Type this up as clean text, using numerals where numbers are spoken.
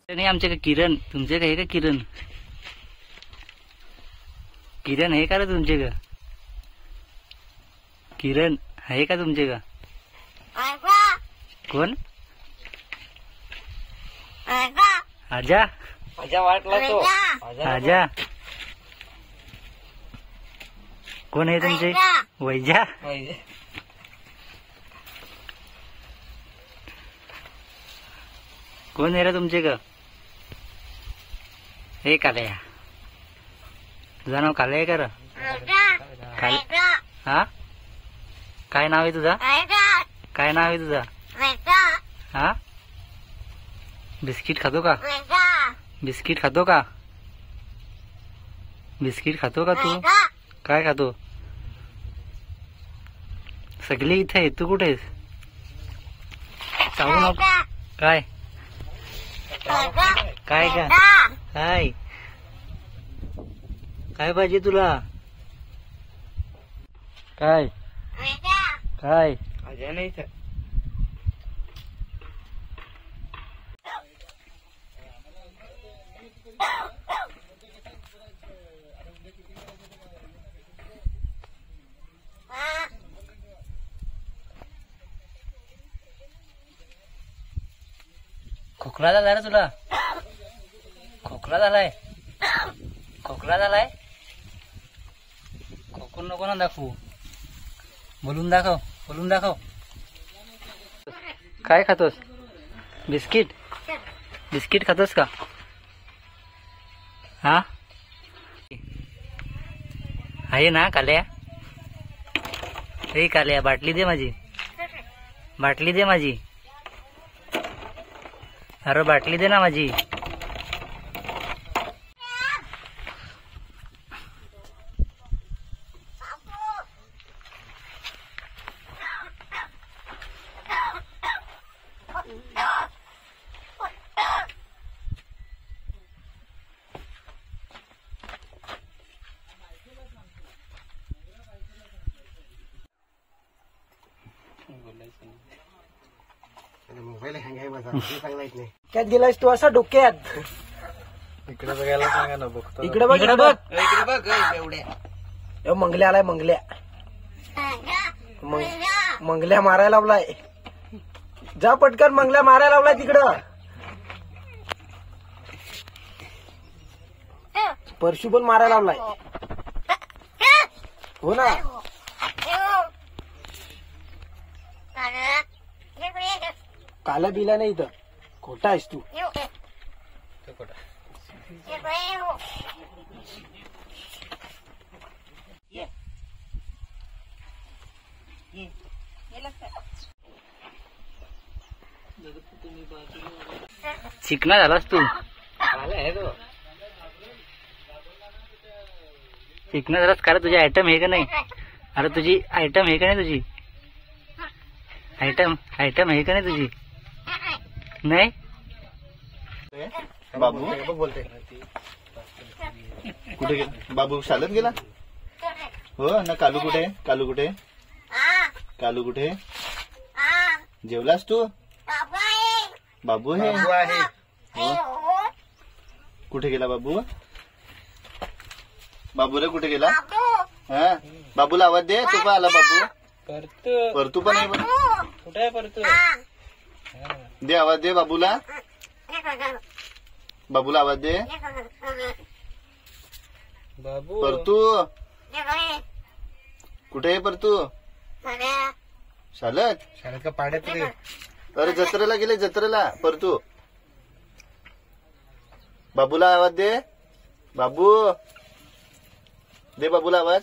नाही आमचे का किरण, तुमचे का हे का किरण? किरण आहे का रे तुमचे का? किरण आहे का तुमचे का? कोण? आजा आजा वाटला तो आजा कोण आहे तुमचे? वैजा कोण आहे रे तुमचे का? हे काल्या, तुझं नाव काल्या आहे का रे? हा काय नाव आहे तुझा? काय नाव आहे तुझा? हा बिस्किट खातो का? बिस्किट खातो का? बिस्किट खातो का तू? काय खातो? सगळी इथे आहे, तू कुठे आहेस? सांगू नको. काय काय का काय काय पाहिजे तुला? काय काय आजा नाही तर खोकला झाला रे तुला? खोकला झालाय? खोकला झालाय? खोकून नको ना दाखवू, बोलून दाखव, बोलून दाखव. काय खातोस? बिस्किट? बिस्किट खातोस का? हा आहे ना काल्या? हे काल्या बाटली दे माझी, बाटली दे माझी. अरे बाटली दे ना माझी. मोबाईल हँग आहे माझा, चांगला येत नाही. त्यात गेलास तू असा डोक्यात? इकडे बघायला सांगा ना, बघतो. इकडे बघ, इकडे बघ, इकडे बघ. एवढ्या मंगल्या आलाय, मंगल्या. मंगल्या मारायला लावलाय. जा पटकन, मंगल्या मारायला लावलाय तिकडं. परशु पण मारायला लावलाय. हो ना. काला बिला नाही इथं, खोटा आहेस तू. चिकना झालास तू. चिकना झालास का रे? तुझी आयटम आहे का नाही? अरे तुझी आयटम आहे का नाही? तुझी आयटम आहे का नाही तुझी? नाही बाबू बोलते कुठे गेला? बाबू शाळेत गेला? हो ना. कालू कुठे? कालू कुठे? कालू कुठे? जेवलास तू? बाबू आहे. कुठे गेला बाबू? बाबू रे कुठे गेला? हा बाबूला आवाज दे. तू पण आला बाबू. परतू पण आहे. कुठे आहे परतू? दे आवाज दे बाबूला. बाबूला आवाज दे. बाबू परतू कुठे आहे? परतू शाळेत. शाळेत का पाड्यात? अरे जत्रेला गेले, जत्रेला. परतू बाबूला आवाज दे. बाबू दे बाबूला आवाज.